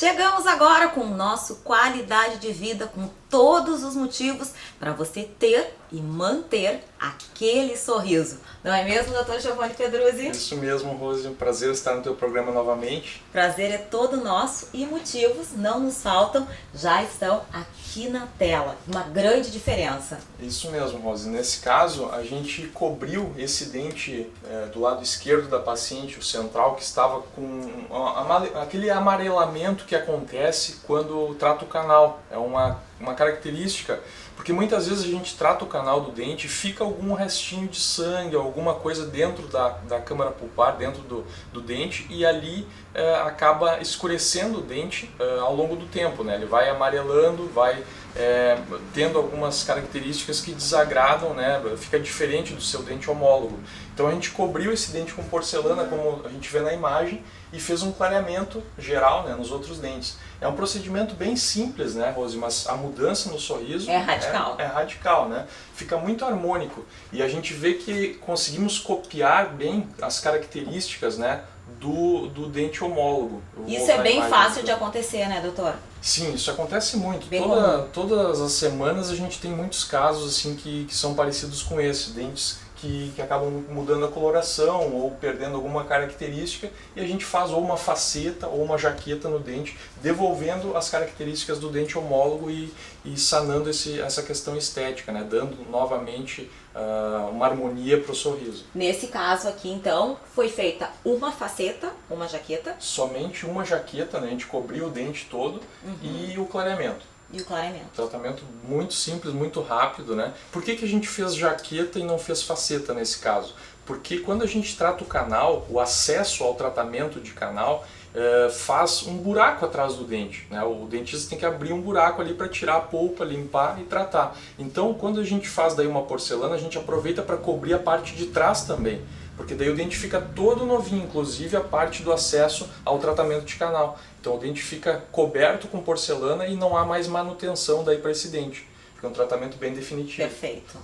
Chegamos agora com o nosso Qualidade de Vida, com todos os motivos para você ter e manter aquele sorriso. Não é mesmo, doutor Giovanni Pedruzzi? Isso mesmo, Rose. Um prazer estar no teu programa novamente. Prazer é todo nosso e motivos não nos faltam, já estão aqui na tela. Uma grande diferença. Isso mesmo, Rose. Nesse caso, a gente cobriu esse dente do lado esquerdo da paciente, o central, que estava com aquele amarelamento que acontece quando trata o canal. É uma característica, porque muitas vezes a gente trata o canal do dente e fica algum restinho de sangue, alguma coisa dentro da câmara pulpar, dentro do dente, e ali acaba escurecendo o dente ao longo do tempo, né? Ele vai amarelando, vai tendo algumas características que desagradam, né? Fica diferente do seu dente homólogo. Então a gente cobriu esse dente com porcelana, como a gente vê na imagem, e fez um clareamento geral, né, nos outros dentes. É um procedimento bem simples, né, Rose? Mas a mudança no sorriso é radical. É radical, né? Fica muito harmônico. E a gente vê que conseguimos copiar bem as características, né, do dente homólogo. Isso é bem fácil de acontecer, né, doutor? Sim, isso acontece muito. Bem Todas as semanas a gente tem muitos casos assim que são parecidos com esse, dentes que acabam mudando a coloração ou perdendo alguma característica, e a gente faz ou uma faceta ou uma jaqueta no dente, devolvendo as características do dente homólogo e sanando essa questão estética, né? Dando novamente uma harmonia para o sorriso. Nesse caso aqui, então, foi feita uma faceta, uma jaqueta? Somente uma jaqueta, né? A gente cobriu o dente todo e o clareamento. E o clareamento. Tratamento muito simples, muito rápido, né? Por que a gente fez jaqueta e não fez faceta nesse caso? Porque quando a gente trata o canal, o acesso ao tratamento de canal faz um buraco atrás do dente, né? O dentista tem que abrir um buraco ali para tirar a polpa, limpar e tratar. Então, quando a gente faz daí uma porcelana, a gente aproveita para cobrir a parte de trás também. Porque daí o dente fica todo novinho, inclusive a parte do acesso ao tratamento de canal. Então o dente fica coberto com porcelana e não há mais manutenção daí para esse dente. Fica um tratamento bem definitivo. Perfeito.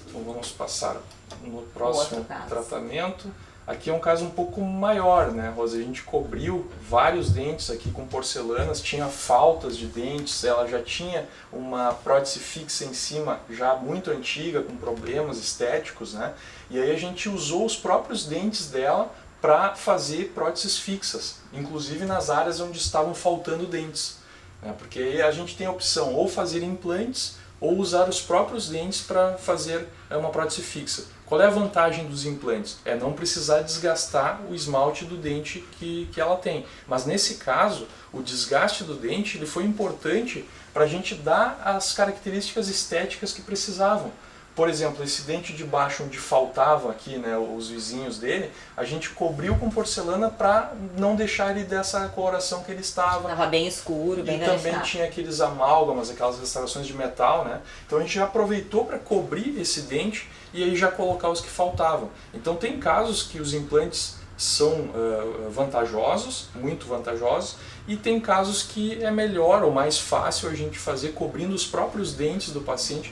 Então vamos passar no próximo tratamento. Aqui é um caso um pouco maior, né, Rosa? A gente cobriu vários dentes aqui com porcelanas, tinha faltas de dentes, ela já tinha uma prótese fixa em cima, já muito antiga, com problemas estéticos, né? E aí a gente usou os próprios dentes dela para fazer próteses fixas, inclusive nas áreas onde estavam faltando dentes, né? Porque aí a gente tem a opção ou fazer implantes ou usar os próprios dentes para fazer uma prótese fixa. Qual é a vantagem dos implantes? É não precisar desgastar o esmalte do dente que ela tem. Mas nesse caso, o desgaste do dente ele foi importante para a gente dar as características estéticas que precisavam. Por exemplo, esse dente de baixo onde faltava aqui, né, os vizinhos dele, a gente cobriu com porcelana para não deixar ele dessa coloração que ele estava. Estava bem escuro, bem danificado. E também tinha aqueles amálgamas, aquelas restaurações de metal, né? Então a gente já aproveitou para cobrir esse dente e aí já colocar os que faltavam. Então tem casos que os implantes são vantajosos, muito vantajosos, e tem casos que é melhor ou mais fácil a gente fazer cobrindo os próprios dentes do paciente,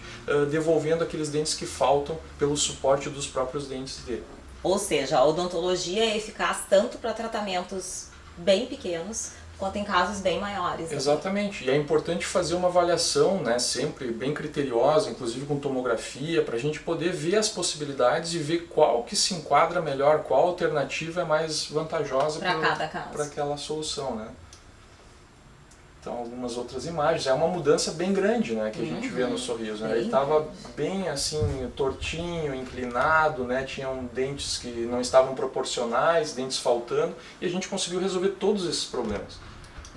devolvendo aqueles dentes que faltam pelo suporte dos próprios dentes dele. Ou seja, a odontologia é eficaz tanto para tratamentos bem pequenos quanto em casos bem maiores. Exatamente, e é importante fazer uma avaliação, né, sempre bem criteriosa, inclusive com tomografia, para a gente poder ver as possibilidades e ver qual que se enquadra melhor, qual alternativa é mais vantajosa para cada caso, para aquela solução, né? Então algumas outras imagens, é uma mudança bem grande, né, que a gente vê no sorriso, né? Ele estava bem assim, tortinho, inclinado, né, tinham dentes que não estavam proporcionais, dentes faltando, e a gente conseguiu resolver todos esses problemas.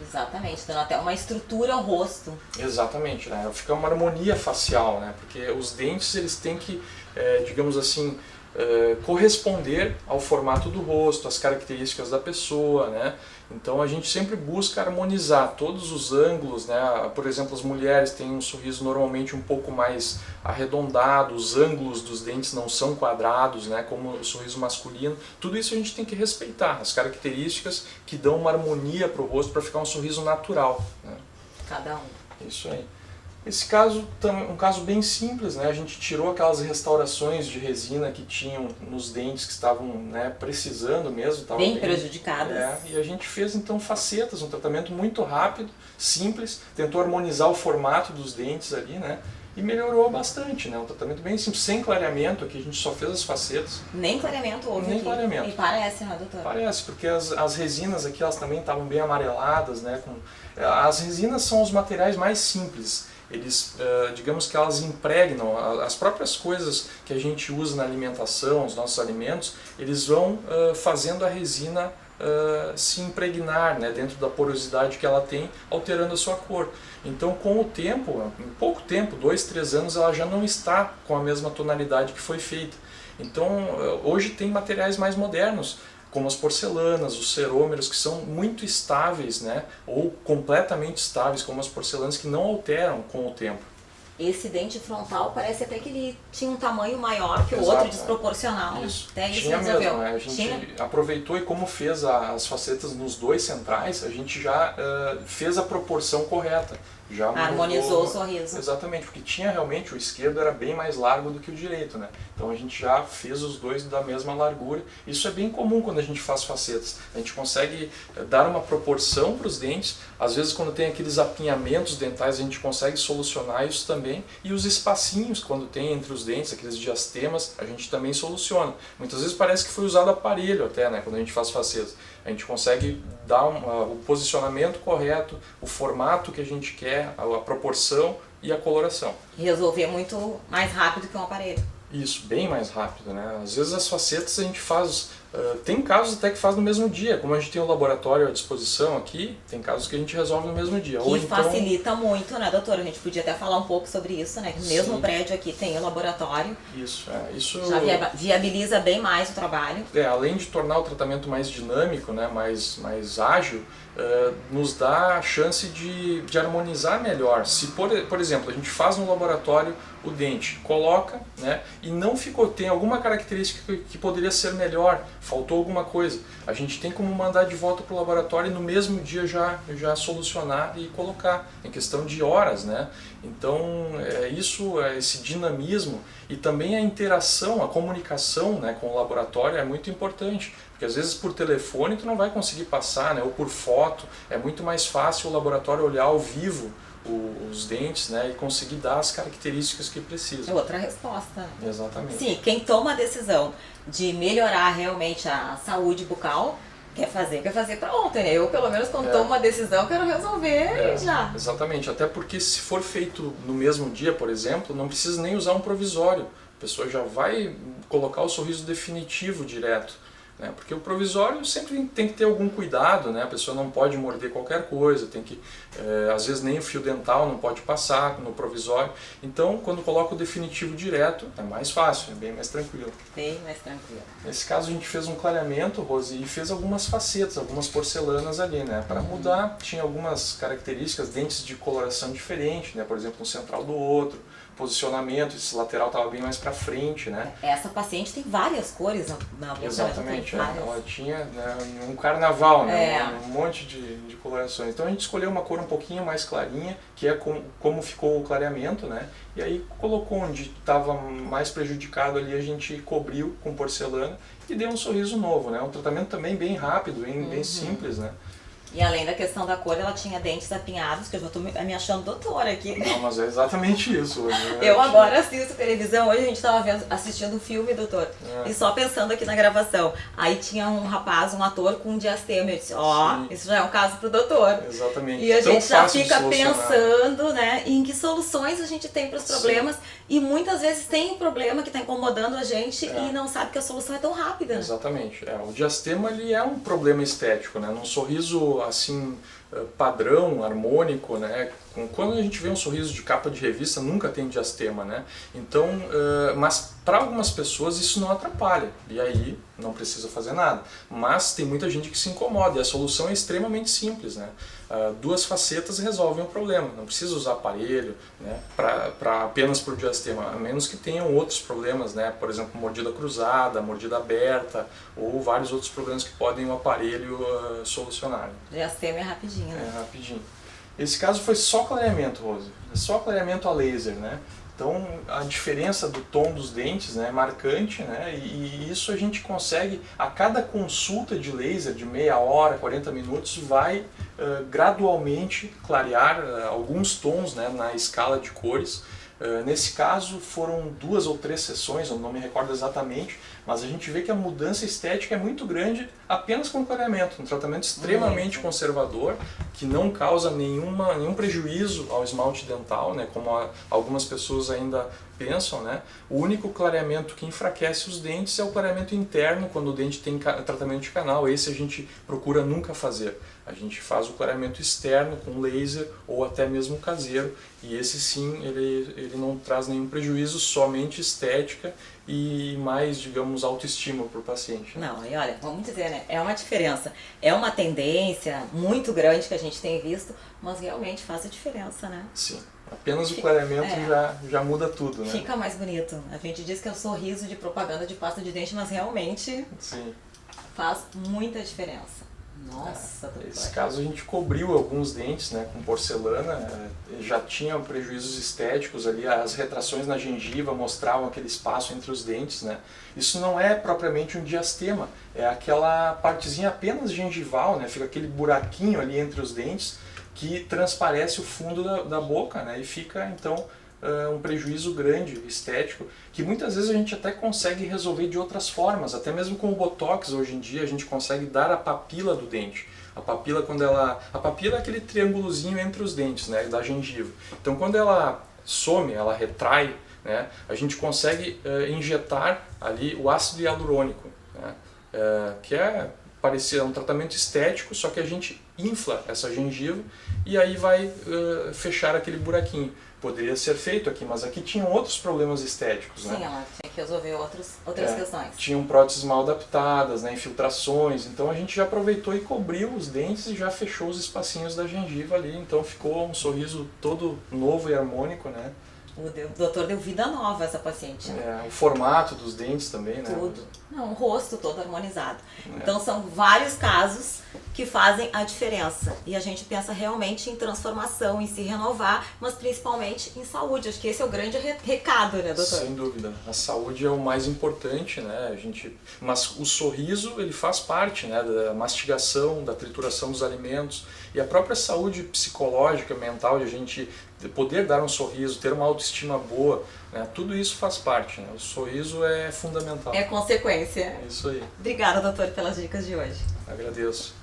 Exatamente, dando até uma estrutura ao rosto. Exatamente, né? Fica uma harmonia facial, né? Porque os dentes eles têm que, digamos assim, corresponder ao formato do rosto, às características da pessoa, né? Então a gente sempre busca harmonizar todos os ângulos, né? Por exemplo, as mulheres têm um sorriso normalmente um pouco mais arredondado, os ângulos dos dentes não são quadrados, né? Como o sorriso masculino. Tudo isso a gente tem que respeitar, as características que dão uma harmonia para o rosto para ficar um sorriso natural, né? Cada um. Isso aí. Esse caso é um caso bem simples, né? A gente tirou aquelas restaurações de resina que tinham nos dentes que estavam, né, precisando mesmo. Bem prejudicadas. E a gente fez então facetas, um tratamento muito rápido, simples, tentou harmonizar o formato dos dentes ali, né? E melhorou bastante, né? Um tratamento bem simples, sem clareamento aqui, a gente só fez as facetas. Nem clareamento houve Nem aqui. clareamento. E parece, né, doutor? Parece, porque as resinas aqui, elas também estavam bem amareladas, né? As resinas são os materiais mais simples. Eles, digamos que elas impregnam, as próprias coisas que a gente usa na alimentação, os nossos alimentos, eles vão fazendo a resina se impregnar, né, dentro da porosidade que ela tem, alterando a sua cor. Então, com o tempo, em pouco tempo, 2, 3 anos, ela já não está com a mesma tonalidade que foi feita. Então, hoje tem materiais mais modernos, como as porcelanas, os cerômeros, que são muito estáveis, né, ou completamente estáveis, como as porcelanas, que não alteram com o tempo. Esse dente frontal parece até que ele tinha um tamanho maior que o outro, desproporcional. Isso. Até isso tinha resolveu. mesmo, né? A gente aproveitou e como fez as facetas nos 2 centrais, a gente já fez a proporção correta. Já harmonizou o sorriso. Exatamente, porque tinha realmente, o esquerdo era bem mais largo do que o direito, né? Então a gente já fez os dois da mesma largura. Isso é bem comum quando a gente faz facetas. A gente consegue dar uma proporção para os dentes. Às vezes quando tem aqueles apinhamentos dentais a gente consegue solucionar isso também. E os espacinhos quando tem entre os dentes, aqueles diastemas, a gente também soluciona. Muitas vezes parece que foi usado aparelho até, né? Quando a gente faz facetas. A gente consegue dar o posicionamento correto, o formato que a gente quer, a proporção e a coloração. Resolver muito mais rápido que um aparelho. Isso, bem mais rápido, né? Às vezes as facetas a gente faz, tem casos até que faz no mesmo dia, como a gente tem o laboratório à disposição aqui, tem casos que a gente resolve no mesmo dia. Que facilita muito, né, doutora? A gente podia até falar um pouco sobre isso, né? Que no mesmo prédio aqui tem o laboratório. Isso, isso já viabiliza bem mais o trabalho. Além de tornar o tratamento mais dinâmico, né, mais ágil, nos dá a chance de harmonizar melhor. Se, por exemplo, a gente faz no laboratório o dente, coloca, né, e não tem alguma característica que poderia ser melhor, faltou alguma coisa, a gente tem como mandar de volta para o laboratório e no mesmo dia já solucionar e colocar, em questão de horas, né? Então esse dinamismo e também a interação, a comunicação, né, com o laboratório é muito importante, porque às vezes por telefone tu não vai conseguir passar, né, ou por foto, é muito mais fácil o laboratório olhar ao vivo os dentes, né, e conseguir dar as características que precisa. É outra resposta. Exatamente. Sim, quem toma a decisão de melhorar realmente a saúde bucal quer fazer para ontem, né? Eu, pelo menos, quando tomo uma decisão, quero resolver já. Exatamente, até porque se for feito no mesmo dia, por exemplo, não precisa nem usar um provisório. A pessoa já vai colocar o sorriso definitivo direto. Né? Porque o provisório sempre tem que ter algum cuidado, né? A pessoa não pode morder qualquer coisa, tem que, às vezes nem o fio dental não pode passar no provisório. Então, quando coloca o definitivo direto, é mais fácil, é bem mais tranquilo. Bem mais tranquilo. Nesse caso a gente fez um clareamento, Rose, e fez algumas facetas, algumas porcelanas ali, né? Para mudar, tinha algumas características, dentes de coloração diferente, né? Por exemplo, um central do outro, posicionamento, esse lateral estava bem mais para frente, né? Essa paciente tem várias cores na boca. Exatamente, ela tinha, né, um carnaval, né, um monte de colorações. Então a gente escolheu uma cor um pouquinho mais clarinha, que é como ficou o clareamento, né? E aí colocou onde estava mais prejudicado ali, a gente cobriu com porcelana e deu um sorriso novo, né? Um tratamento também bem rápido, bem simples, né? E além da questão da cor, ela tinha dentes apinhados, que eu já estou me achando doutora aqui. Não, mas é exatamente isso. Eu agora assisto televisão, hoje a gente estava assistindo um filme, doutor, e só pensando aqui na gravação. Aí tinha um rapaz, um ator com um diastema, eu disse, isso já é um caso pro doutor. Exatamente. E a gente já fica pensando, né, em que soluções a gente tem para os problemas, e muitas vezes tem um problema que está incomodando a gente e não sabe que a solução é tão rápida. Né? Exatamente. O diastema ele é um problema estético, né? Num sorriso assim padrão, harmônico, né? Quando a gente vê um sorriso de capa de revista, nunca tem diastema, né? Então, mas para algumas pessoas isso não atrapalha, e aí não precisa fazer nada. Mas tem muita gente que se incomoda, e a solução é extremamente simples, né? 2 facetas resolvem o problema, não precisa usar aparelho, né? Apenas para o diastema, a menos que tenham outros problemas, né? Por exemplo, mordida cruzada, mordida aberta, ou vários outros problemas que podem o aparelho solucionar. Diastema é rapidinho, né? É rapidinho. Esse caso foi só clareamento, Rose. Só clareamento a laser, né? Então a diferença do tom dos dentes, né, é marcante, né? E isso a gente consegue, a cada consulta de laser de meia hora, 40 minutos, vai gradualmente clarear alguns tons, né, na escala de cores. Nesse caso foram 2 ou 3 sessões, eu não me recordo exatamente, mas a gente vê que a mudança estética é muito grande apenas com clareamento, um tratamento extremamente conservador, que não causa nenhum prejuízo ao esmalte dental, né, como algumas pessoas ainda pensam, né? O único clareamento que enfraquece os dentes é o clareamento interno, quando o dente tem tratamento de canal. Esse a gente procura nunca fazer. A gente faz o clareamento externo com laser ou até mesmo caseiro, e esse sim, ele não traz nenhum prejuízo, somente estética e mais, digamos, autoestima para o paciente. Não, e olha, vamos dizer, né? É uma diferença, é uma tendência muito grande que a gente tem visto, mas realmente faz a diferença, né? Sim. Apenas o clareamento já muda tudo, né? Fica mais bonito. A gente diz que é o sorriso de propaganda de pasta de dente, mas realmente faz muita diferença. Nossa, doutor. Nesse caso a gente cobriu alguns dentes, né, com porcelana, já tinha prejuízos estéticos ali, as retrações na gengiva mostravam aquele espaço entre os dentes, né? Isso não é propriamente um diastema, é aquela partezinha apenas gengival, né? Fica aquele buraquinho ali entre os dentes que transparece o fundo da boca, né? E fica então um prejuízo grande estético, que muitas vezes a gente até consegue resolver de outras formas, até mesmo com o Botox hoje em dia a gente consegue dar a papila do dente. A papila, a papila é aquele triângulozinho entre os dentes, né, da gengiva. Então quando ela some, ela retrai, né, a gente consegue injetar ali o ácido hialurônico, né, que é um tratamento estético, só que a gente infla essa gengiva e aí vai fechar aquele buraquinho. Poderia ser feito aqui, mas aqui tinham outros problemas estéticos, né? Sim, ela tinha que resolver outras questões. Tinham próteses mal adaptadas, né, infiltrações, então a gente já aproveitou e cobriu os dentes e já fechou os espacinhos da gengiva ali, então ficou um sorriso todo novo e harmônico, né? O doutor deu vida nova a essa paciente. O formato dos dentes também, né? Tudo. Não, o rosto todo harmonizado. Então são vários casos que fazem a diferença. E a gente pensa realmente em transformação, em se renovar, mas principalmente em saúde. Acho que esse é o grande recado, né, doutor? Sem dúvida. A saúde é o mais importante, né? Mas o sorriso, ele faz parte, né, da mastigação, da trituração dos alimentos. E a própria saúde psicológica, mental, de a gente poder dar um sorriso, ter uma autoestima boa, né? Tudo isso faz parte, né? O sorriso é fundamental. É consequência. É isso aí. Obrigada, doutor, pelas dicas de hoje. Agradeço.